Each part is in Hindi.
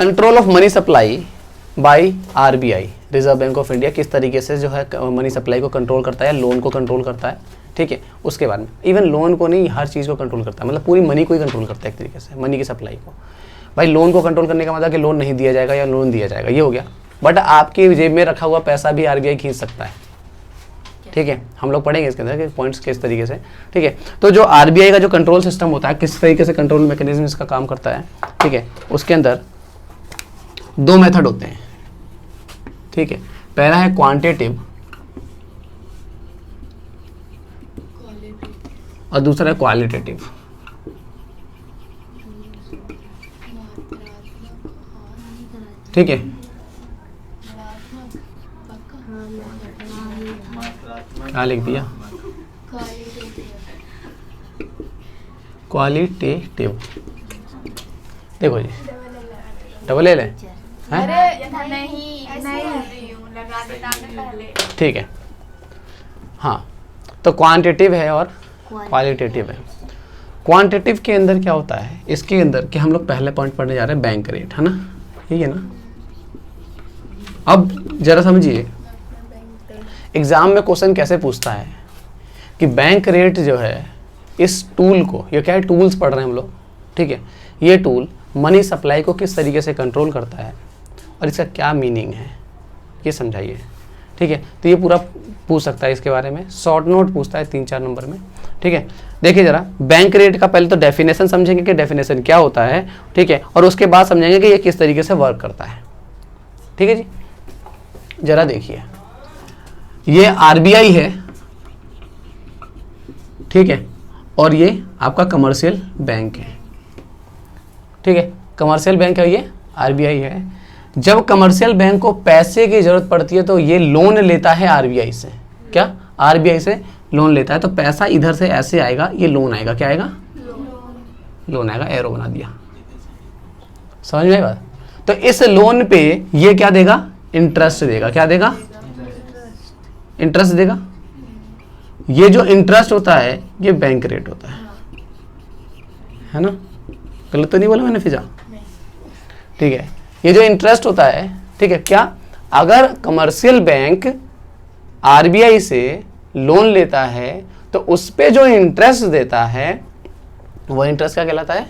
Control of money supply by RBI, reserve bank of India किस तरीके से जो है मनी सप्लाई को कंट्रोल करता है, लोन को कंट्रोल करता है, ठीक है। उसके बाद में इवन लोन को नहीं, हर चीज़ को कंट्रोल करता है, मतलब पूरी मनी को ही कंट्रोल करता है एक तरीके से, मनी की सप्लाई को। भाई लोन को कंट्रोल करने का मतलब कि लोन नहीं दिया जाएगा या लोन दिया जाएगा, ये हो गया। बट आपकी जेब में रखा हुआ पैसा भी आरबीआई खींच सकता है, ठीक है। हम लोग पढ़ेंगे इसके अंदर कि पॉइंट्स किस तरीके से, ठीक है। तो जो आरबीआई का जो कंट्रोल सिस्टम होता है, किस तरीके से कंट्रोल मैकेनिज्म इसका काम करता है, ठीक है, उसके अंदर दो मेथड होते हैं, ठीक है। पहला है क्वांटिटेटिव और दूसरा है क्वालिटेटिव, ठीक है। क्या लिख दिया? क्वालिटेटिव, देखो जी, डबल एल है, ठीक है। हाँ, तो क्वांटिटेटिव है और क्वालिटेटिव है। क्वांटिटेटिव के अंदर क्या होता है, इसके अंदर कि हम लोग पहले पॉइंट पढ़ने जा रहे हैं बैंक रेट, है ना, ठीक है ना। अब जरा समझिए एग्जाम में क्वेश्चन कैसे पूछता है कि बैंक रेट जो है, इस टूल को, ये क्या है, टूल्स पढ़ रहे हैं हम लोग, ठीक है। ये टूल मनी सप्लाई को किस तरीके से कंट्रोल करता है और इसका क्या मीनिंग है, ये समझाइए, ठीक है। तो ये पूरा पूछ सकता है इसके बारे में, शॉर्ट नोट पूछता है 3-4 नंबर में, ठीक है। देखिए जरा, बैंक रेट का पहले तो डेफिनेशन समझेंगे कि डेफिनेशन क्या होता है, ठीक है, और उसके बाद समझेंगे कि ये किस तरीके से वर्क करता है, ठीक है जी। जरा देखिए, ये आरबीआई है, ठीक है, और ये आपका कमर्शियल बैंक है, ठीक है। कमर्शियल बैंक है, ये आरबीआई है। जब कमर्शियल बैंक को पैसे की जरूरत पड़ती है तो ये लोन लेता है आरबीआई से, क्या, आरबीआई से लोन लेता है। तो पैसा इधर से ऐसे आएगा, ये लोन आएगा, क्या आएगा, लोन आएगा, एरो बना दिया, समझ में आई बात। तो इस लोन पे ये क्या देगा, इंटरेस्ट देगा, क्या देगा, इंटरेस्ट देगा। ये जो इंटरेस्ट होता है ये बैंक रेट होता है ना, गलत तो नहीं बोला मैंने फिजा, ठीक है। ये जो इंटरेस्ट होता है, ठीक है, क्या, अगर कमर्शियल बैंक आरबीआई से लोन लेता है तो उस पे जो इंटरेस्ट देता है वो इंटरेस्ट क्या कहलाता है,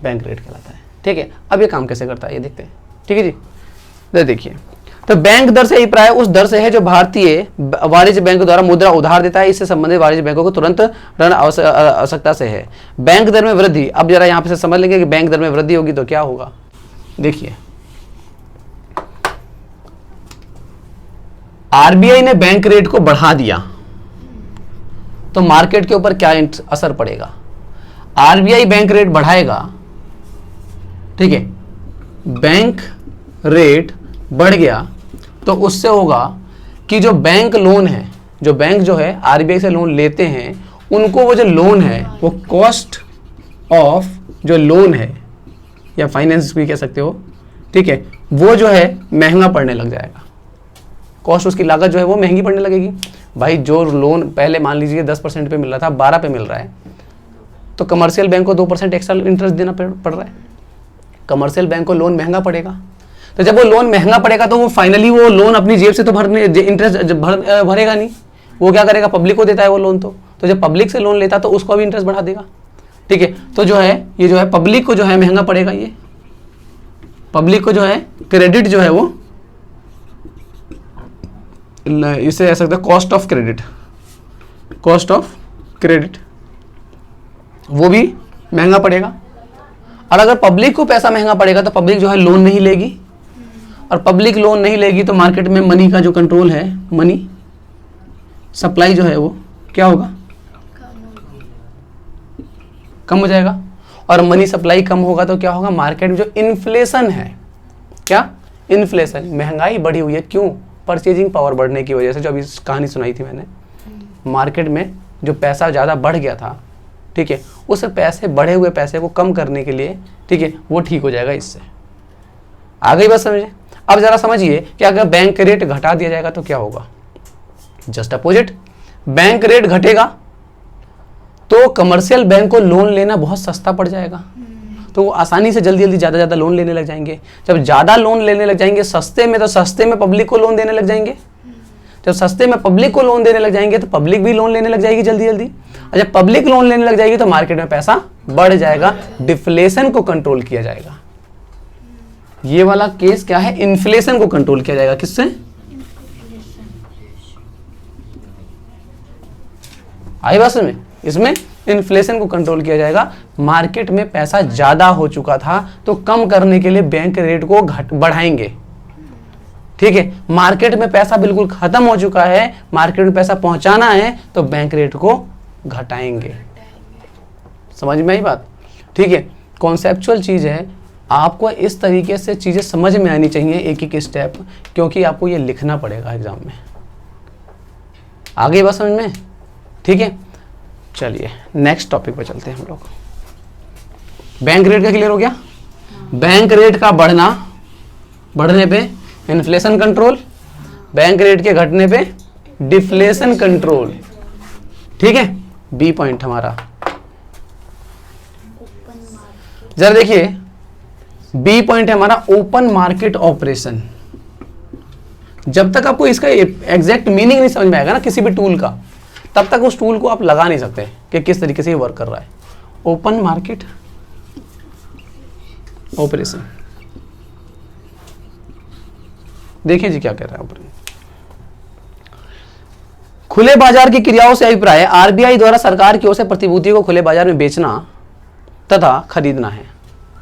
बैंक रेट कहलाता है, ठीक है। अब ये काम कैसे करता है ये देखते हैं, ठीक है जी। तो देखिए, तो बैंक दर से ही प्राय उस दर से है जो भारतीय वाणिज्य बैंक द्वारा मुद्रा उधार देता है, इससे संबंधित वाणिज्य बैंकों को तुरंत ऋण आवश्यकता से है। बैंक दर में वृद्धि, अब जरा यहाँ पे से समझ लेंगे कि बैंक दर में वृद्धि होगी तो क्या होगा। देखिए, आरबीआई ने बैंक रेट को बढ़ा दिया तो मार्केट के ऊपर क्या असर पड़ेगा, आरबीआई बैंक रेट बढ़ाएगा, ठीक है, बैंक रेट बढ़ गया तो उससे होगा कि जो बैंक लोन है, जो बैंक जो है आरबीआई से लोन लेते हैं, उनको वो जो लोन है वो कॉस्ट ऑफ जो लोन है या फाइनेंस भी कह सकते हो, ठीक है, वो जो है महंगा पड़ने लग जाएगा। कॉस्ट, उसकी लागत जो है वो महंगी पड़ने लगेगी। भाई जो लोन पहले मान लीजिए 10% पे मिल रहा था, 12 पे मिल रहा है, तो कमर्शियल बैंक को 2% एक्स्ट्रा इंटरेस्ट देना पड़ रहा है, कमर्शियल बैंक को लोन महंगा पड़ेगा। तो जब वो लोन महंगा पड़ेगा तो वो फाइनली वो लोन अपनी जेब से तो भरने इंटरेस्ट भरेगा नहीं, वो क्या करेगा, पब्लिक को देता है वो लोन। तो जब पब्लिक से लोन लेता तो उसको भी इंटरेस्ट बढ़ा देगा, ठीक है। तो जो है ये जो है पब्लिक को जो है महंगा पड़ेगा, ये पब्लिक को जो है क्रेडिट जो है वो, इसे कह सकते हैं cost of credit, cost of credit वो भी महंगा पड़ेगा। और अगर पब्लिक को पैसा महंगा पड़ेगा तो पब्लिक जो है लोन नहीं लेगी, और पब्लिक लोन नहीं लेगी तो मार्केट में मनी का जो कंट्रोल है, मनी सप्लाई जो है वो क्या होगा, कम हो जाएगा। और मनी सप्लाई कम होगा तो क्या होगा, मार्केट में जो इन्फ्लेशन है, क्या, इन्फ्लेशन, महंगाई बढ़ी हुई है, क्यों, परचेजिंग पावर बढ़ने की वजह से। जो अभी कहानी सुनाई थी मैंने, मार्केट में जो पैसा ज़्यादा बढ़ गया था, ठीक है, उस पैसे, बढ़े हुए पैसे को कम करने के लिए, ठीक है, वो ठीक हो जाएगा इससे। आ गई बात समझे। अब जरा समझिए कि अगर बैंक रेट घटा दिया जाएगा तो क्या होगा, जस्ट अपोजिट, बैंक रेट घटेगा तो कमर्शियल बैंक को लोन लेना बहुत सस्ता पड़ जाएगा। तो वो आसानी से जल्दी जल्दी ज़्यादा लोन लेने लग जाएंगे। जब ज़्यादा लोन लेने लग जाएंगे सस्ते में, तो सस्ते में पब्लिक को लोन देने लग जाएंगे। जब सस्ते में पब्लिक को लोन देने लग जाएंगे तो पब्लिक भी लोन लेने लग जाएगी जल्दी जल्दी, और जब पब्लिक लोन लेने लग जाएगी तो मार्केट में पैसा बढ़ जाएगा, डिफ्लेशन को कंट्रोल किया जाएगा। ये वाला केस क्या है, इन्फ्लेशन को कंट्रोल किया जाएगा। किससे? आई बात में, इसमें इन्फ्लेशन को कंट्रोल किया जाएगा। मार्केट में पैसा ज्यादा हो चुका था तो कम करने के लिए बैंक रेट को बढ़ाएंगे। ठीक है, मार्केट में पैसा बिल्कुल खत्म हो चुका है, मार्केट में पैसा पहुंचाना है तो बैंक रेट को घटाएंगे। समझ में आई बात? ठीक है, कॉन्सेप्चुअल चीज है, आपको इस तरीके से चीजें समझ में आनी चाहिए एक एक स्टेप, क्योंकि आपको ये लिखना पड़ेगा एग्जाम में। आगे बात समझ में? ठीक है, चलिए नेक्स्ट टॉपिक पे चलते हैं हम लोग। बैंक रेट का क्लियर हो गया? बैंक रेट का बढ़ने पे इन्फ्लेशन कंट्रोल, बैंक रेट के घटने पे डिफ्लेशन कंट्रोल। ठीक है, बी पॉइंट हमारा। जरा देखिए, बी पॉइंट है हमारा ओपन मार्केट ऑपरेशन। जब तक आपको इसका एग्जैक्ट मीनिंग नहीं समझ में आएगा ना किसी भी टूल का, तब तक उस टूल को आप लगा नहीं सकते कि किस तरीके से ये वर्क कर रहा है। ओपन मार्केट ऑपरेशन, देखिए जी क्या कह रहा है ऊपर। खुले बाजार की क्रियाओं से अभिप्राय आरबीआई द्वारा सरकार की ओर से प्रतिभूतियों को खुले बाजार में बेचना तथा खरीदना है।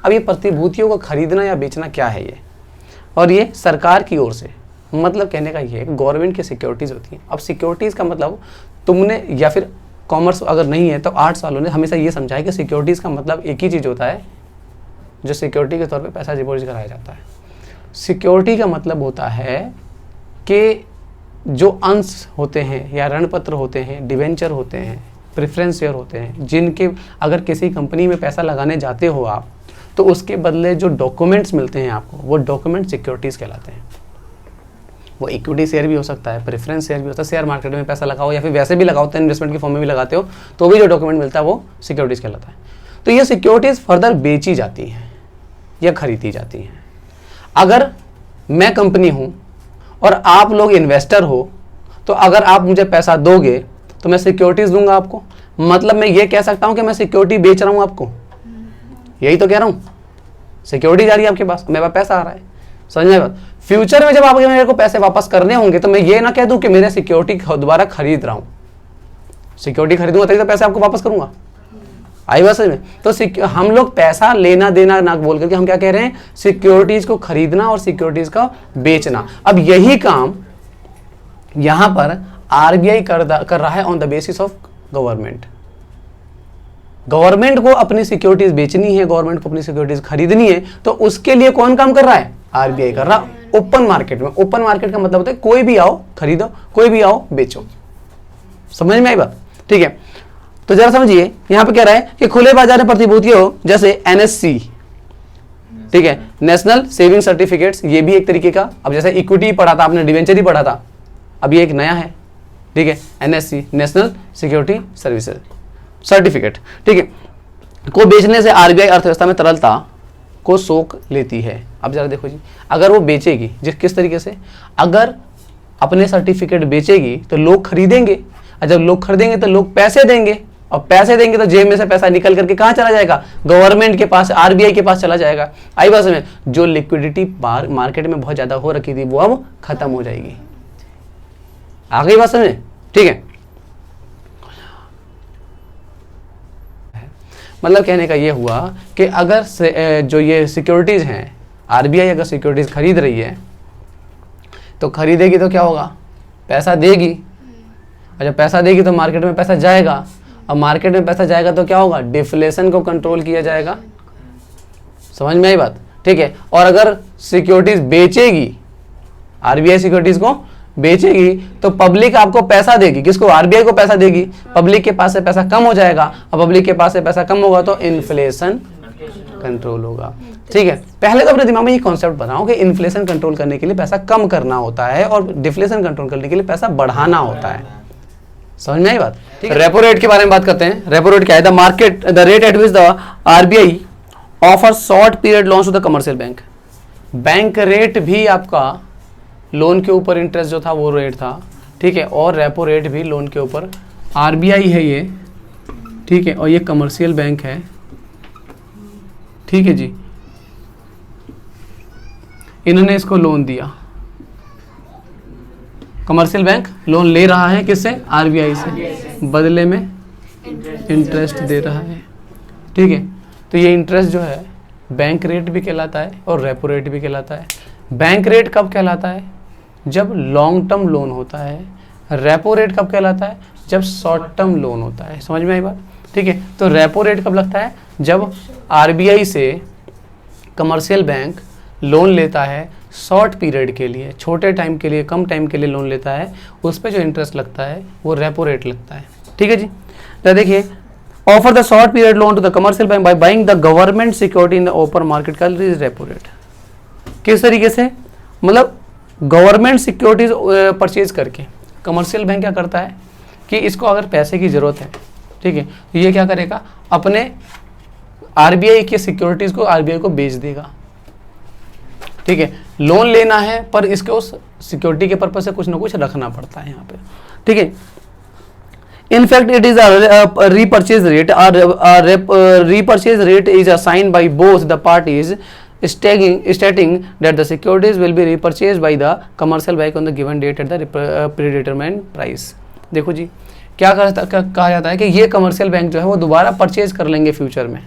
अब ये प्रतिभूतियों को खरीदना या बेचना क्या है ये, और ये सरकार की ओर से, मतलब कहने का ये गवर्नमेंट की सिक्योरिटीज होती हैं। अब सिक्योरिटीज का मतलब तुमने, या फिर कॉमर्स अगर नहीं है तो आर्ट्स वालों ने हमेशा ये समझा है कि सिक्योरिटीज का मतलब एक ही चीज होता है, जो सिक्योरिटी के तौर पे पैसा डिपॉजिट कराया जाता है। सिक्योरिटी का मतलब होता है कि जो अंश होते हैं या ऋणपत्र होते हैं, डिवेंचर होते हैं, प्रेफरेंस शेयर होते हैं, जिनके अगर किसी कंपनी में पैसा लगाने जाते हो आप, तो उसके बदले जो डॉक्यूमेंट्स मिलते हैं आपको, वो डॉक्यूमेंट सिक्योरिटीज कहलाते हैं। वो इक्विटी शेयर भी हो सकता है, प्रेफरेंस शेयर भी होता है, शेयर मार्केट में पैसा लगाओ या फिर वैसे भी लगाओ, इन्वेस्टमेंट के फॉर्म में भी लगाते हो, तो भी जो डॉक्यूमेंट मिलता है वो सिक्योरिटीज कहलाता है। तो ये सिक्योरिटीज फर्दर बेची जाती हैं या खरीदी जाती हैं। अगर मैं कंपनी हूं और आप लोग इन्वेस्टर हो, तो अगर आप मुझे पैसा दोगे तो मैं सिक्योरिटीज दूंगा आपको। मतलब मैं ये कह सकता हूं कि मैं सिक्योरिटी बेच रहा हूं आपको, यही तो कह रहा हूं। सिक्योरिटी जा रही है आपके पास, मेरे पास पैसा आ रहा है। समझ में बात? फ्यूचर में जब आपके मेरे को पैसे वापस करने होंगे तो मैं ये ना कह दूं कि मेरे सिक्योरिटी दोबारा खरीद रहा हूं। सिक्योरिटी खरीदूंगा तभी तो पैसे आपको वापस करूंगा। आई बात समझ में? तो हम लोग पैसा लेना देना ना बोल करके हम क्या कह रहे हैं, सिक्योरिटीज को खरीदना और सिक्योरिटीज का बेचना। अब यही काम यहां पर आरबीआई कर रहा है on the basis of government. Government को अपनी सिक्योरिटीज बेचनी है, गवर्नमेंट को अपनी सिक्योरिटीज खरीदनी है, तो उसके लिए कौन काम कर रहा है? आरबीआई कर रहा है ओपन मार्केट में। ओपन मार्केट का मतलब होता है कोई भी आओ खरीदो, कोई भी आओ बेचो। समझ में आई बात? ठीक है, तो जरा समझिए, यहां पे कह रहा है कि खुले बाजार में प्रतिभूतियों जैसे एनएससी, ठीक है, नेशनल सेविंग सर्टिफिकेट्स, ये भी एक तरीके का, अब जैसे इक्विटी पढ़ा था आपने, डिवेंचर ही पढ़ा था, अब ये एक नया है। ठीक है, NSC national security services certificate, ठीक है, को बेचने से आरबीआई अर्थव्यवस्था में तरलता को सोख लेती है। अब जरा देखो जी, अगर वो बेचेगी जिस किस तरीके से, अगर अपने सर्टिफिकेट बेचेगी तो लोग खरीदेंगे, और जब लोग खरीदेंगे तो लोग पैसे देंगे, और पैसे देंगे तो जेब में से पैसा निकल करके कहां चला जाएगा? गवर्नमेंट के पास, आरबीआई के पास चला जाएगा। आई बात में, जो लिक्विडिटी मार्केट में बहुत ज्यादा हो रखी थी वो अब खत्म हो जाएगी। आ गई बात समझ? ठीक है, मतलब कहने का ये हुआ कि अगर जो ये सिक्योरिटीज हैं, आरबीआई अगर सिक्योरिटीज खरीद रही है तो खरीदेगी तो क्या होगा? पैसा देगी, और जब पैसा देगी तो मार्केट में पैसा जाएगा, और मार्केट में पैसा जाएगा तो क्या होगा? डिफ्लेशन को कंट्रोल किया जाएगा। समझ में आई बात? ठीक है, और अगर सिक्योरिटीज बेचेगी, आरबीआई सिक्योरिटीज को बेचेगी तो पब्लिक आपको पैसा देगी। किसको? आरबीआई को पैसा देगी। पब्लिक के पास से पैसा कम हो जाएगा, और पब्लिक के पास से पैसा कम होगा तो इन्फ्लेशन कंट्रोल होगा। ठीक है, पहले तो अपने दिमाग में ये कॉन्सेप्ट बनाओ कि इन्फ्लेशन कंट्रोल करने के लिए पैसा कम करना होता है और डिफ्लेशन कंट्रोल करने के लिए पैसा बढ़ाना होता है। समझ में आई बात? ठीक है, रेपो रेट के बारे में बात करते हैं। रेपो रेट क्या है? The rate at which the RBI offer short period loans to the commercial bank. Bank rate भी आपका लोन के ऊपर इंटरेस्ट जो था वो रेट था, ठीक है, और रेपो रेट भी लोन के ऊपर। आरबीआई है ये, ठीक है, और ये कमर्शियल बैंक है, ठीक है जी, इन्होंने इसको लोन दिया। कमर्शियल बैंक लोन ले रहा है किससे? आरबीआई से, बदले में इंटरेस्ट दे रहा है, ठीक है। तो ये इंटरेस्ट जो है बैंक रेट भी कहलाता है और रेपो रेट भी कहलाता है। बैंक रेट कब कहलाता है? जब लॉन्ग टर्म लोन होता है। रेपो रेट कब कहलाता है? जब शॉर्ट टर्म लोन होता है। समझ में आई बात? ठीक है। तो रेपो रेट कब लगता है? जब आरबीआई से कमर्शियल बैंक लोन लेता है शॉर्ट पीरियड के लिए, छोटे टाइम के लिए, कम टाइम के लिए लोन लेता है, उस पर जो इंटरेस्ट लगता है वो रेपो रेट लगता है, ठीक है जी। तो देखिए, offer the short period loan to the commercial bank by buying the government security in the open market का रेपो रेट। किस तरीके से? मतलब गवर्नमेंट सिक्योरिटीज परचेज करके कमर्शियल बैंक क्या करता है कि इसको अगर पैसे की जरूरत है, ठीक है, तो ये क्या करेगा, अपने आरबीआई की सिक्योरिटीज को आरबीआई को बेच देगा, ठीक है। लोन लेना है पर इसके उस सिक्योरिटी के पर्पज से कुछ ना कुछ रखना पड़ता है यहाँ पे, ठीक है। In fact, it is a repurchase rate. Repurchase rate is assigned by both the parties, stating that the securities will be repurchased by the commercial bank on the given date at the predetermined price. देखो जी, क्या कहा जाता है कि ये कमर्शियल बैंक जो है वो दोबारा परचेज कर लेंगे फ्यूचर में।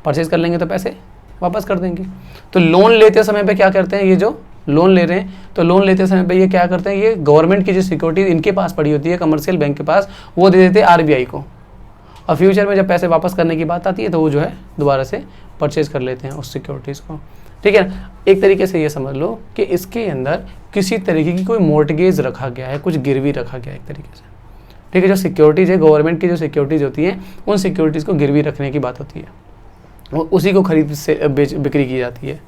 परचेज कर लेंगे तो पैसे वापस कर देंगे। तो लोन लेते समय पे क्या करते हैं, ये जो लोन ले रहे हैं, तो लोन लेते समय पे ये क्या करते हैं, ये गवर्नमेंट की जो सिक्योरिटी इनके पास पड़ी होती है कमर्शियल बैंक के पास, वो दे देते हैं आरबीआई को, और फ्यूचर में जब पैसे वापस करने की बात आती है तो वो जो है दोबारा से परचेज कर लेते हैं उस सिक्योरिटीज़ को, ठीक है। एक तरीके से ये समझ लो कि इसके अंदर किसी तरीके की कोई मोर्टगेज रखा गया है, कुछ गिरवी रखा गया है एक तरीके से, ठीक है। जो सिक्योरिटीज़ है, गवर्नमेंट की जो सिक्योरिटीज़ होती हैं, उन सिक्योरिटीज़ को गिरवी रखने की बात होती है, उसी को खरीद से बिक्री की जाती है,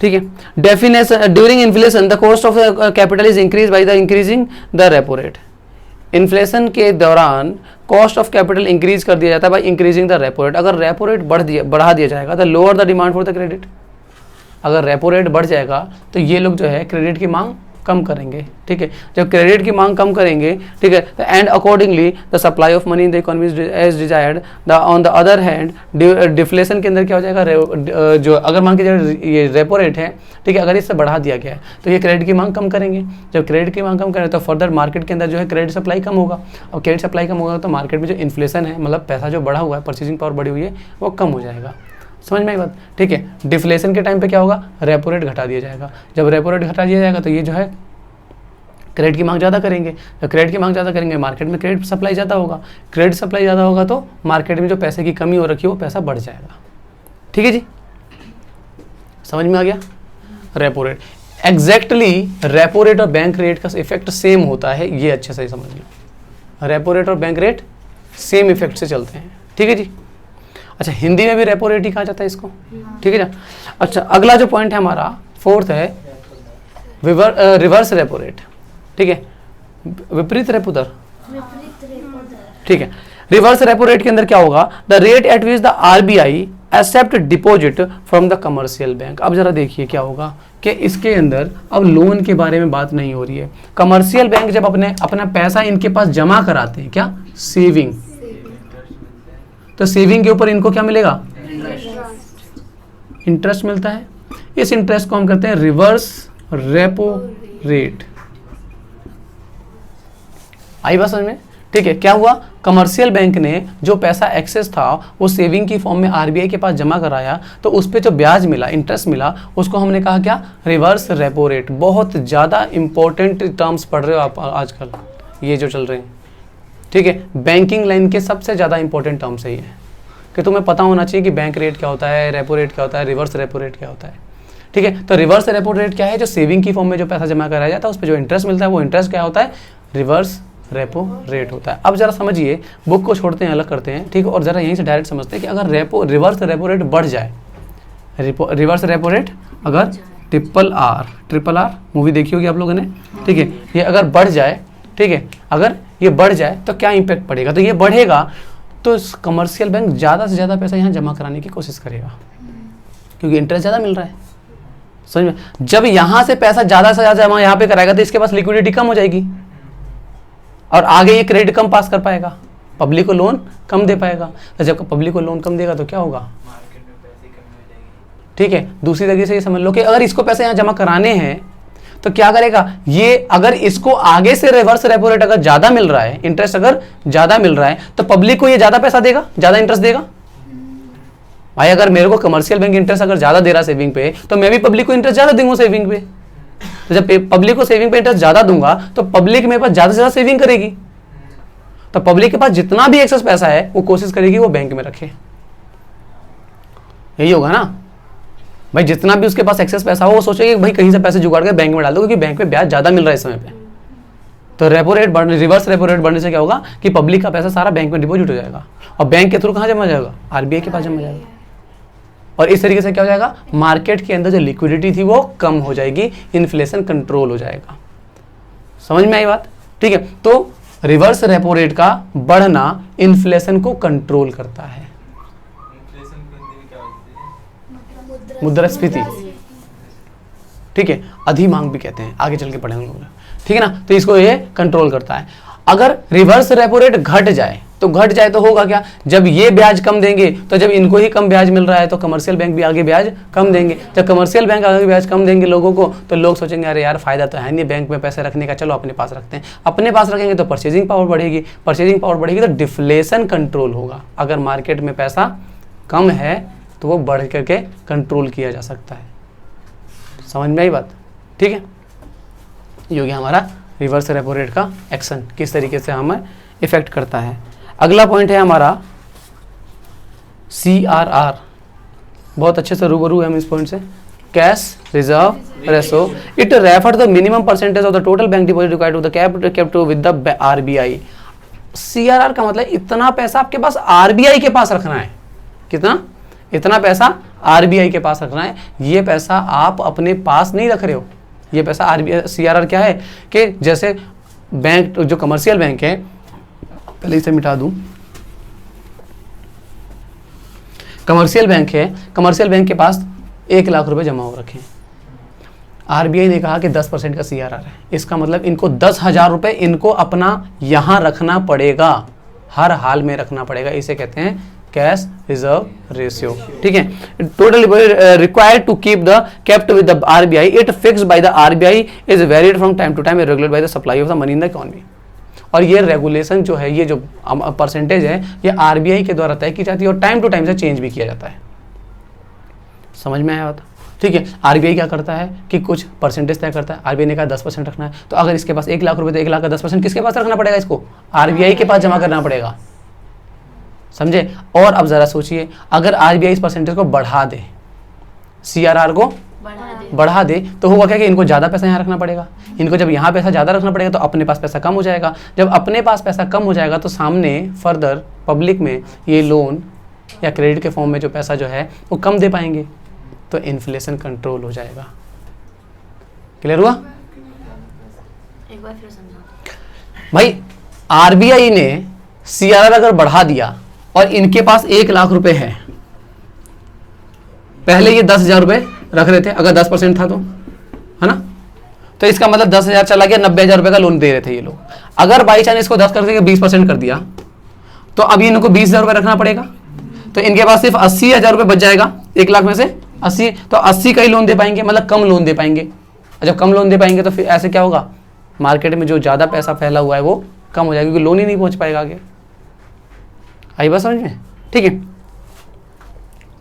ठीक है। Definition, during inflation the cost of capital is increase by the increasing the repo rate. Inflation के दौरान कॉस्ट ऑफ कैपिटल इंक्रीज कर दिया जाता है by increasing the repo rate. अगर रेपो रेट बढ़ा दिया जाएगा तो lower the demand for the credit. अगर रेपो रेट बढ़ जाएगा तो ये लोग जो है क्रेडिट की मांग कम करेंगे, ठीक है। जब क्रेडिट की मांग कम करेंगे, ठीक है, and accordingly the supply of money in the economy as desired. On the other hand deflation के अंदर क्या हो जाएगा, जो अगर मान के ये रेपो रेट है, ठीक है, अगर इससे बढ़ा दिया गया है तो ये क्रेडिट की मांग कम करेंगे। जब क्रेडिट की मांग कम करें तो फर्दर मार्केट के अंदर जो है क्रेडिट सप्लाई कम होगा, और क्रेडिट सप्लाई कम होगा तो मार्केट में जो इन्फ्लेशन है, मतलब पैसा जो बढ़ा हुआ है, परचेजिंग पावर बढ़ी हुई है, वो कम हो जाएगा। समझ में आई बात? ठीक है। डिफ्लेशन के टाइम पे क्या होगा, रेपो रेट घटा दिया जाएगा। जब रेपो रेट घटा दिया जाएगा तो ये जो है क्रेडिट की मांग ज़्यादा करेंगे। जब क्रेडिट की मांग ज़्यादा करेंगे, मार्केट में क्रेडिट सप्लाई ज़्यादा होगा। क्रेडिट सप्लाई ज़्यादा होगा तो मार्केट में जो पैसे की कमी हो रखी है वो पैसा बढ़ जाएगा, ठीक है जी। समझ में आ गया? Repo rate, exactly repo rate और बैंक रेट का इफेक्ट सेम होता है, ये अच्छे से समझ लो। रेपो रेट और बैंक रेट सेम इफेक्ट से चलते हैं, ठीक है जी। अच्छा, हिंदी में भी रेपो रेट ही कहा जाता है इसको, ठीक है ना। अच्छा, अगला जो पॉइंट है हमारा फोर्थ है रिवर्स रेपो रेट, ठीक है, विपरीत रेपो दर, ठीक है। रिवर्स रेपो रेट के अंदर क्या होगा, the rate at which the RBI accept deposit from the commercial bank. अब जरा देखिए क्या होगा कि इसके अंदर अब लोन के बारे में बात नहीं हो रही है। कमर्शियल बैंक जब अपना पैसा इनके पास जमा कराते हैं, क्या, सेविंग, तो सेविंग के ऊपर इनको क्या मिलेगा, इंटरेस्ट मिलता है। इस इंटरेस्ट को हम कहते हैं रिवर्स रेपो रेट। आई बात समझ में? ठीक है। क्या हुआ, कमर्शियल बैंक ने जो पैसा एक्सेस था वो सेविंग की फॉर्म में आरबीआई के पास जमा कराया, तो उस पर जो ब्याज मिला, इंटरेस्ट मिला, उसको हमने कहा क्या, रिवर्स रेपो रेट। बहुत ज़्यादा इंपॉर्टेंट टर्म्स पढ़ रहे हो आप आजकल, ये जो चल रहे हैं, ठीक है। बैंकिंग लाइन के सबसे ज़्यादा इंपॉर्टेंट टर्म्स है ये, कि तुम्हें पता होना चाहिए कि बैंक रेट क्या होता है, रेपो रेट क्या होता है, रिवर्स रेपो रेट क्या होता है, ठीक है। तो रिवर्स रेपो रेट क्या है, जो सेविंग की फॉर्म में जो पैसा जमा कराया जाता है उस पर जो इंटरेस्ट मिलता है, वो इंटरेस्ट क्या होता है, रिवर्स रेपो रेट होता है। अब जरा समझिए, बुक को छोड़ते हैं, अलग करते हैं, ठीक है, और जरा यहीं से डायरेक्ट समझते हैं कि अगर रिवर्स रेपो रेट बढ़ जाए, रिवर्स रेपो रेट अगर ट्रिपल आर मूवी देखी होगी आप लोगों ने, ठीक है, ये अगर बढ़ जाए, ठीक है, अगर ये बढ़ जाए तो क्या इम्पैक्ट पड़ेगा, तो ये बढ़ेगा तो कमर्शियल बैंक ज़्यादा से ज़्यादा पैसा यहाँ जमा कराने की कोशिश करेगा, क्योंकि इंटरेस्ट ज़्यादा मिल रहा है। समझ में? जब यहाँ से पैसा ज़्यादा से ज़्यादा जमा यहाँ पे कराएगा तो इसके पास लिक्विडिटी कम हो जाएगी और आगे ये क्रेडिट कम पास कर पाएगा, पब्लिक को लोन कम दे पाएगा। तो जब पब्लिक को लोन कम देगा तो क्या होगा? ठीक है। दूसरी तरीके से ये समझ लो कि अगर इसको पैसे यहाँ जमा कराने हैं तो क्या करेगा ये, अगर इसको आगे से रिवर्स रेपो रेट अगर ज्यादा मिल रहा है, इंटरेस्ट अगर ज्यादा मिल रहा है, तो पब्लिक को ये ज्यादा पैसा देगा, ज्यादा इंटरेस्ट देगा। भाई अगर मेरे को कमर्शियल बैंक इंटरेस्ट अगर ज्यादा दे रहा है सेविंग पे, तो मैं भी पब्लिक को इंटरेस्ट ज्यादा दूंगा सेविंग पे। तो जब पब्लिक को सेविंग पे इंटरेस्ट ज्यादा दूंगा तो पब्लिक मेरे पास ज्यादा से ज्यादा सेविंग करेगी। तो पब्लिक के पास जितना भी एक्सेस पैसा है वो कोशिश करेगी वो बैंक में रखे। यही होगा ना भाई, जितना भी उसके पास एक्सेस पैसा हो वो सोचेगा कि भाई कहीं से पैसे जुगाड़ के बैंक में डाल दो, क्योंकि बैंक में ब्याज ज्यादा मिल रहा है इस समय पे। तो रेपो रेट बढ़ने, रिवर्स रेपो रेट बढ़ने से क्या होगा कि पब्लिक का पैसा सारा बैंक में डिपॉजिट हो जाएगा और बैंक के थ्रू कहाँ जमा जाएगा? आरबीआई के पास जमा जाएगा। और इस तरीके से क्या हो जाएगा? मार्केट के अंदर जो लिक्विडिटी थी वो कम हो जाएगी, इन्फ्लेशन कंट्रोल हो जाएगा। समझ में आई बात? ठीक है। तो रिवर्स रेपो रेट का बढ़ना इन्फ्लेशन को कंट्रोल करता है। मुद्रास्फीति, ठीक है, अधिमांग भी कहते हैं, आगे चल के पढ़ेंगे लोग, ठीक है ना। तो इसको ये कंट्रोल करता है। अगर रिवर्स रेपो रेट घट जाए तो होगा क्या? जब ये ब्याज कम देंगे तो जब इनको ही कम ब्याज मिल रहा है तो कमर्शियल बैंक भी आगे ब्याज कम देंगे। जब कमर्शियल बैंक आगे ब्याज कम देंगे लोगों को तो लोग सोचेंगे अरे यार फायदा तो है नहीं बैंक में पैसे रखने का, चलो अपने पास रखते हैं। अपने पास रखेंगे तो परचेजिंग पावर बढ़ेगी, परचेजिंग पावर बढ़ेगी तो डिफ्लेशन कंट्रोल होगा। अगर मार्केट में पैसा कम है तो वो बढ़ करके कंट्रोल किया जा सकता है। समझ में आई बात? ठीक है। ये हो गया हमारा रिवर्स रेपो रेट का एक्शन, किस तरीके से हमें इफेक्ट करता है। अगला पॉइंट है हमारा CRR। बहुत अच्छे से रूबरू है हम इस पॉइंट से। Cash reserve ratio, it refer the minimum percentage of the total bank deposit required to the kept with the RBI। CRR का मतलब इतना पैसा आपके पास RBI के पास रखना है। कितना? इतना पैसा RBI के पास रखना है। ये पैसा आप अपने पास नहीं रख रहे हो, ये पैसा RBI। CRR क्या है कि जैसे बैंक, जो कमर्शियल बैंक है, पहले इसे मिटा दूं, कमर्शियल बैंक है, कमर्शियल बैंक के पास 1 लाख रुपए जमा हो रखे हैं। RBI ने कहा कि 10% का CRR है, इसका मतलब इनको 10,000 रुपए इनको अपना यहां रखना पड़ेगा, हर हाल में रखना पड़ेगा। इसे कहते हैं कैश रिजर्व रेशियो। ठीक है। Total required to keep the kept with the RBI, it fixed by the RBI, is varied from time to time, regulated by the supply of the money in the economy. और ये रेगुलेशन जो है, ये जो परसेंटेज है, ये RBI के द्वारा तय की जाती है और टाइम टू टाइम से चेंज भी किया जाता है। समझ में आया बात? ठीक है। RBI क्या करता है कि कुछ परसेंटेज तय करता है। RBI ने कहा 10% रखना है, तो अगर इसके पास 1 लाख रुपए तो 1 लाख का 10% किसके पास रखना पड़ेगा? इसको RBI के पास जमा करना पड़ेगा। समझे? और अब जरा सोचिए, अगर RBI इस परसेंटेज को बढ़ा दे, CRR को बढ़ा दे, तो होगा क्या कि इनको ज़्यादा पैसा यहाँ रखना पड़ेगा। इनको जब यहाँ पैसा ज़्यादा रखना पड़ेगा तो अपने पास पैसा कम हो जाएगा। जब अपने पास पैसा कम हो जाएगा तो सामने फर्दर पब्लिक में ये लोन या क्रेडिट के फॉर्म में जो पैसा जो है वो कम दे पाएंगे, तो इन्फ्लेशन कंट्रोल हो जाएगा। क्लियर हुआ? एक बार फिर समझा। भाई RBI ने CRR अगर बढ़ा दिया और इनके पास 1 लाख रुपए है, पहले ये 10,000 रुपए रख रहे थे, अगर 10% था तो, है ना, तो इसका मतलब 10,000 चला गया, 90,000 रुपए का लोन दे रहे थे ये लोग। अगर बाई चांस इसको 10 करके 20% कर दिया तो अभी इनको 20,000 रुपए रखना पड़ेगा, तो इनके पास सिर्फ 80,000 रुपए बच जाएगा 1 लाख में से 80, तो 80 का ही लोन दे पाएंगे, मतलब कम लोन दे पाएंगे। जब कम लोन दे पाएंगे तो फिर ऐसे क्या होगा, मार्केट में जो ज़्यादा पैसा फैला हुआ है वो कम हो जाएगा, क्योंकि लोन ही नहीं पहुंच पाएगा आगे। आई बात समझ में? ठीक है।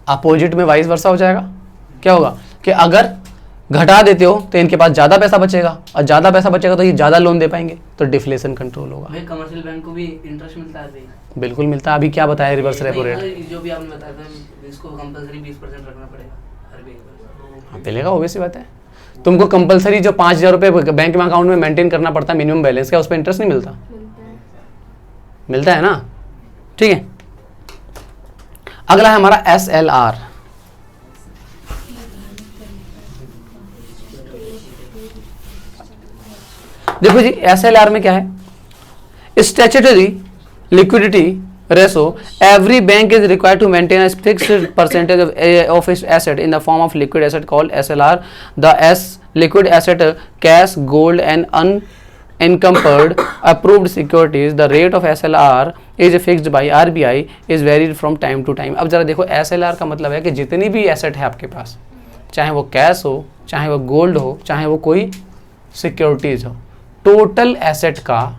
अपोजिट में वाइस वर्सा हो जाएगा। क्या होगा कि अगर घटा देते हो तो इनके पास ज़्यादा पैसा बचेगा, और ज़्यादा पैसा बचेगा तो ये ज़्यादा लोन दे पाएंगे, तो डिफ्लेशन कंट्रोल होगा। भाई कमर्शियल बैंक को भी इंटरेस्ट मिलता है भाई? बिल्कुल मिलता है। अभी क्या बताया रिवर्स रेपो रेट? जो भी आपने बताया था, इसको कंपलसरी 20% रखना पड़ेगा RBI को। हाँ मिलेगा, ऑब्वियस बात है। तुमको कंपलसरी जो 5,000 रुपये बैंक में अकाउंट में मेंटेन करना पड़ता है मिनिमम बैलेंस का, उस पर इंटरेस्ट नहीं मिलता? मिलता है ना। ठीक है। अगला है हमारा SLR। देखो जी, SLR में क्या है? Statutory liquidity ratio, every bank is required to maintain a fixed percentage of its asset in the form of liquid asset called SLR. The liquid asset, cash, gold and unencumbered approved securities. The rate of SLR is fixed by RBI is varied from time to time. अब जरा देखो, SLR का मतलब है कि जितनी भी एसेट है आपके पास, चाहे वो कैश हो, चाहे वो गोल्ड हो, चाहे वो कोई सिक्योरिटीज हो, टोटल एसेट का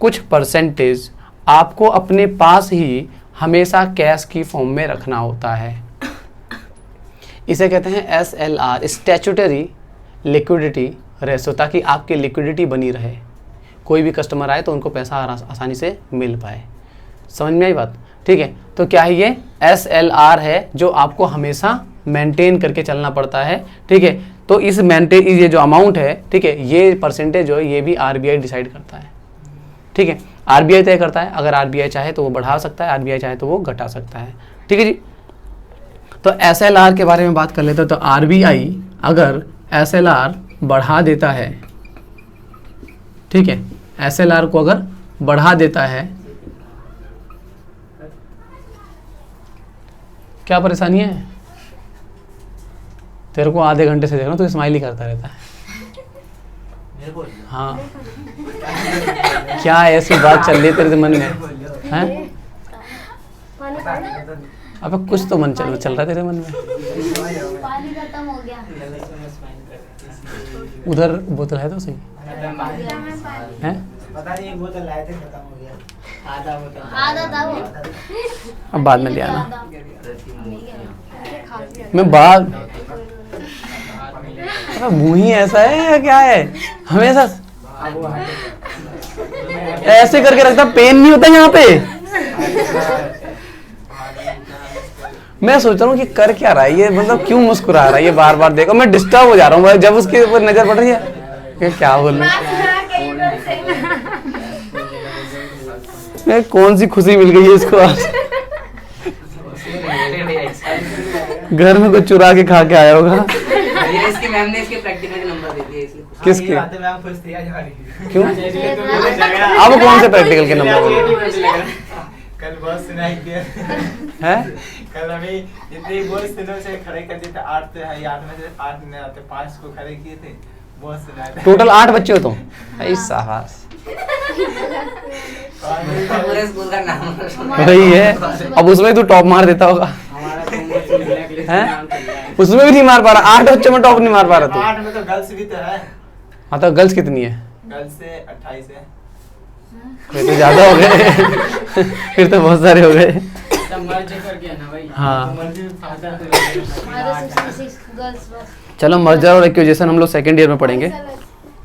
कुछ परसेंटेज आपको अपने पास ही हमेशा कैश की फॉर्म में रखना होता है। इसे कहते हैं SLR, स्टैट्यूटरी लिक्विडिटी रेशो, ताकि आपकी लिक्विडिटी बनी रहे, कोई भी कस्टमर आए तो उनको पैसा आसानी से मिल पाए। समझ में आई बात? ठीक है, तो क्या है ये SLR है जो आपको हमेशा मेंटेन करके चलना पड़ता है। ठीक है, तो इस मेंटेन ये जो अमाउंट है, ठीक है, ये परसेंटेज जो है ये भी RBI डिसाइड करता है। ठीक है, RBI तय करता है, अगर RBI चाहे तो वो बढ़ा सकता है, RBI चाहे तो वो घटा सकता है। ठीक है जी, तो SLR के बारे में बात कर लेते हैं। तो RBI अगर SLR बढ़ा देता है, ठीक है, SLR को अगर बढ़ा देता है, क्या परेशानी है तेरे को? आधे घंटे से देख रहा हूं तो स्माइल ही करता रहता है। हाँ, क्या ऐसी बात चल रही है तेरे मन में? हैं? अबे कुछ तो मन चल रहा है तेरे मन में। पानी खत्म हो गया। उधर बोतल है तो सही है? पता नहीं, एक बोतल लाए थे, खत्म हो गया। आधा था वो। अब बाद में ले आना। मैं बाद मुंह ही ऐसा है या क्या है? हमेशा ऐसे करके रखता, पेन नहीं होता यहाँ पे। मैं सोच रहा हूँ कि कर क्या रहा है ये, मतलब क्यों मुस्कुरा रहा है ये बार बार? देखो मैं डिस्टर्ब हो जा रहा हूँ जब उसके ऊपर नजर पड़ रही है कि क्या बोल रहे हैं। कौन सी खुशी मिल गई है इसको आज? घर में कुछ चुरा के खा के आया होगा। ये इसकी मैम ने इसके प्रैक्टिकल के नंबर दे दिए इसलिए। किसके? मैम खुश थी आज हमारी। क्यों? अब कौन से प्रैक्टिकल के नंबर? कल बहुत सुनाई दिया है। कल हमें इतने बहुत दिनों से खड़े कर दिए थे, 8 में से 8 नहीं आते, 5 को खड़े किए थे, बहुत सुनाया। टोटल 8 बच्चे हो तुम? शाबाश। पूरे स्कूल का नाम वही है। अब उसमें तू टॉप मार देता होगा। हैं? उसमें भी नहीं मार पा रहा? 8 बच्चों में टॉप नहीं मार पा रहा तू? 8 में तो गर्ल्स भी तो है। हाँ, तो गर्ल्स कितनी है? गर्ल्स से 28 है। फिर तो ज्यादा हो गए। फिर तो बहुत सारे हो गए। हाँ, हमारे 66 गर्ल्स बस। चलो मर्जर और एक्विजिशन हम लोग सेकेंड ईयर में पढ़ेंगे,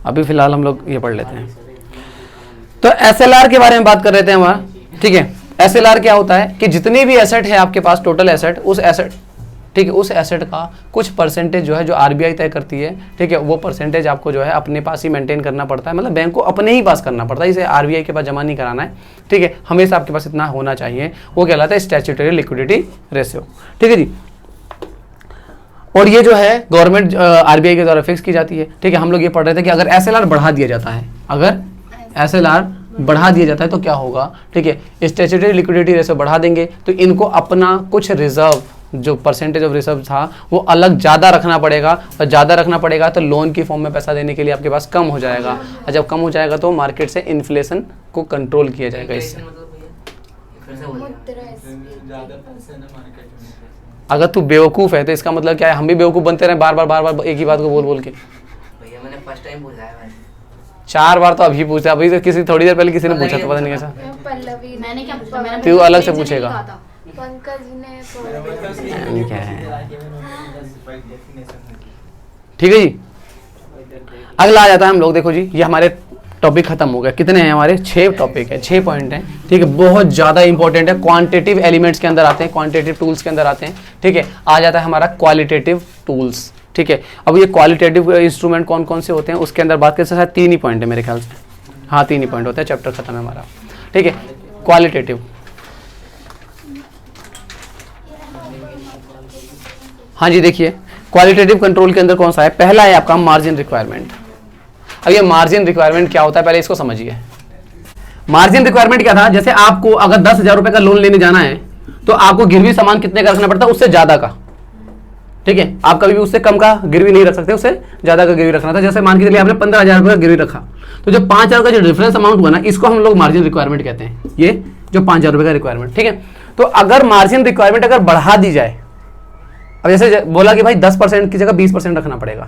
अभी फिलहाल हम लोग ये पढ़ लेते हैं। तो SLR के बारे में बात कर रहे थे हम। ठीक है, SLR क्या होता है कि जितनी भी एसेट है आपके पास, टोटल एसेट, उस एसेट, ठीक है, उस एसेट का कुछ परसेंटेज जो है जो RBI तय करती है, ठीक है, वो परसेंटेज आपको जो है अपने पास ही मेंटेन करना पड़ता है, मतलब बैंक को अपने ही पास करना पड़ता है, इसे RBI के पास जमा नहीं कराना है। ठीक है, हमेशा आपके पास इतना होना चाहिए, वो कहलाता है स्टैट्यूटरी लिक्विडिटी रेशियो। ठीक है जी, और ये जो है गवर्नमेंट RBI के द्वारा फिक्स की जाती है। ठीक है, हम लोग ये पढ़ रहे थे कि अगर SLR बढ़ा दिया जाता है, अगर SLR बढ़ा दिया जाता है तो क्या होगा? ठीक है, स्टैट्यूटरी लिक्विडिटी रेशियो बढ़ा देंगे तो इनको अपना कुछ रिजर्व, जो परसेंटेज ऑफ रिजर्व था, वो अलग ज़्यादा रखना पड़ेगा, और ज़्यादा रखना पड़ेगा तो लोन की फॉर्म में पैसा देने के लिए आपके पास कम हो जाएगा, और जब कम हो जाएगा तो मार्केट से इन्फ्लेशन को कंट्रोल किया जाएगा इससे। ज्यादा पैसे ना मार्केट में। अगर तू बेवकूफ़ है तो इसका मतलब क्या है? हम भी बेवकूफ़ बनते रहे बार बार एक ही बात को बोल बोल के। भैया मैंने फर्स्ट टाइम पूछा है भाई। 4 बार तो अभी पूछा, अभी तो किसी थोड़ी देर पहले किसी ने पूछा था, पता नहीं कैसा। पल्लवी, मैंने क्या पूछा? मैंने तू अलग से पूछेगा। पंकज ने नहीं क्या है। ठीक है जी, अगला आ जाता है हम लोग, देखो जी, ये हमारे टॉपिक खत्म हो गए। कितने हैं हमारे? 6 टॉपिक है, 6 पॉइंट हैं। ठीक है, बहुत ज़्यादा इंपॉर्टेंट है। क्वांटिटेटिव एलिमेंट्स के अंदर आते हैं, क्वांटिटेटिव टूल्स के अंदर आते हैं। ठीक है, आ जाता है हमारा क्वालिटेटिव टूल्स। ठीक है, अब ये क्वालिटेटिव इंस्ट्रूमेंट कौन कौन से होते हैं उसके अंदर बात करते हैं। 3 ही पॉइंट है मेरे ख्याल से। हाँ, 3 ही पॉइंट होता है, चैप्टर खत्म है हमारा। ठीक है, क्वालिटेटिव, हाँ जी, देखिए क्वालिटेटिव कंट्रोल के अंदर कौन सा है? पहला है आपका मार्जिन रिक्वायरमेंट। अब ये मार्जिन रिक्वायरमेंट क्या होता है, पहले इसको समझिए। मार्जिन रिक्वायरमेंट क्या था, जैसे आपको अगर 10,000 रुपए का लोन लेने जाना है तो आपको गिरवी सामान कितने का रखना पड़ता है, उससे ज्यादा का। ठीक है, आप कभी भी उससे कम का गिरवी नहीं रख सकते, उससे ज्यादा का गिरवी रखना था। जैसे मान के चलिए आपने 15,000 रुपए का गिरवी रखा, तो जो 5,000 का जो डिफरेंस अमाउंट हुआ ना, इसको हम लोग मार्जिन रिक्वायरमेंट कहते हैं, ये जो 5,000 रुपए का रिक्वायरमेंट। ठीक है, तो अगर मार्जिन रिक्वायरमेंट अगर बढ़ा दी जाए, अब जैसे बोला कि भाई 10% की जगह 20% रखना पड़ेगा,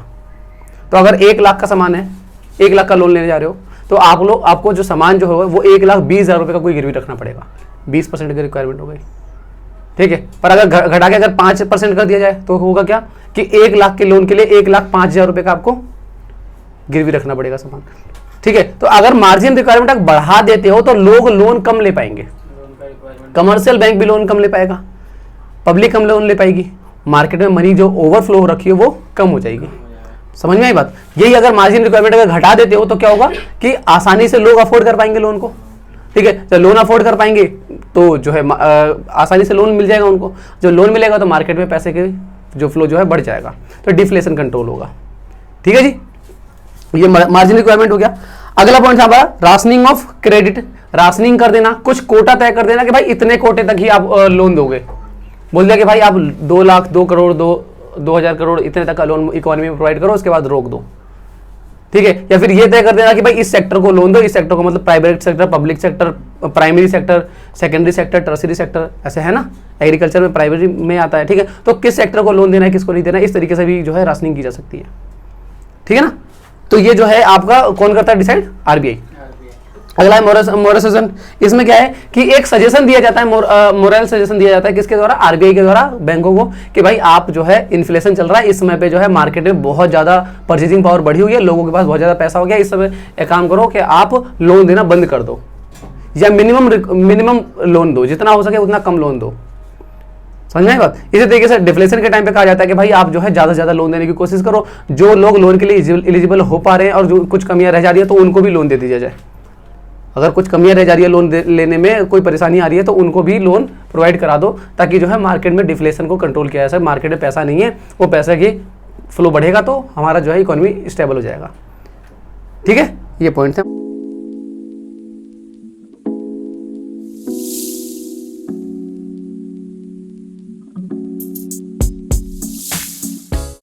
तो अगर 1 लाख का सामान है, 1 लाख का लोन लेने जा रहे हो, तो आपको जो सामान जो है वो 1,20,000 रुपए का कोई गिरवी रखना पड़ेगा, 20% की रिक्वायरमेंट हो गई। ठीक है, पर अगर घटा के अगर 5% कर दिया जाए तो होगा क्या कि 1 लाख के लोन के लिए 1,05,000 रुपए का आपको गिरवी रखना पड़ेगा सामान। ठीक है, तो अगर मार्जिन रिक्वायरमेंट अगर बढ़ा देते हो तो लोग लोन कम ले पाएंगे, कमर्शियल बैंक भी लोन कम ले पाएगा, पब्लिक कम लोन ले पाएगी, मार्केट में मनी जो ओवरफ्लो हो रखी है वो कम हो जाएगी। समझ में आई बात? यही अगर मार्जिन रिक्वायरमेंट अगर घटा देते हो तो क्या होगा कि आसानी से लोग अफोर्ड कर पाएंगे लोन को। ठीक है, जब लोन अफोर्ड कर पाएंगे तो जो है आसानी से लोन मिल जाएगा उनको, जो लोन मिलेगा तो मार्केट में पैसे के जो फ्लो जो है बढ़ जाएगा, तो डिफ्लेशन कंट्रोल होगा। ठीक है जी, ये मार्जिन रिक्वायरमेंट हो गया। अगला पॉइंट था हमारा राशनिंग ऑफ क्रेडिट, राशनिंग कर देना, कुछ कोटा तय कर देना कि भाई इतने कोटे तक ही आप लोन दोगे। बोल दिया कि भाई आप 2 लाख 2 करोड़ 2,000 करोड़ इतने तक का लोन इकोनॉमी में प्रोवाइड करो, उसके बाद रोक दो। ठीक है, या फिर ये तय कर देना कि भाई इस सेक्टर को लोन दो, इस सेक्टर को मतलब private sector, public sector, primary sector, secondary sector, tertiary sector, ऐसे है ना, एग्रीकल्चर में प्राइमरी में आता है। ठीक है, तो किस सेक्टर को लोन देना है, किसको नहीं देना है, इस तरीके से भी जो है राशनिंग की जा सकती है। ठीक है ना, तो ये जो है आपका कौन करता है डिसाइड, आरबीआई। अगला है मोरल सजेशन। इसमें क्या है कि एक सजेशन दिया जाता है, मोरल सजेशन दिया जाता है किसके द्वारा, आरबीआई के द्वारा बैंकों को, कि भाई आप जो है इन्फ्लेशन चल रहा है, इस समय पे जो है मार्केट में बहुत ज्यादा परचेजिंग पावर बढ़ी हुई है, लोगों के पास बहुत ज्यादा पैसा हो गया, इस समय एक काम करो कि आप लोन देना बंद कर दो, या मिनिमम लोन दो, जितना हो सके उतना कम लोन दो। समझ में आई बात? इसी तरीके से डिफ्लेशन के टाइम पे कहा जाता है कि भाई आप जो है ज्यादा से ज्यादा लोन देने की कोशिश करो, जो लोग लोन के लिए एलिजिबल हो पा रहे हैं और जो कुछ कमियां रह जा रही है तो उनको भी लोन दे दिया जाए। अगर कुछ कमियां रह जा रही है लोन लेने में, कोई परेशानी आ रही है तो उनको भी लोन प्रोवाइड करा दो, ताकि जो है मार्केट में डिफ्लेशन को कंट्रोल किया जा सके। मार्केट में पैसा नहीं है, वो पैसे की फ्लो बढ़ेगा तो हमारा जो है इकोनॉमी स्टेबल हो जाएगा। ठीक है, ये पॉइंट है।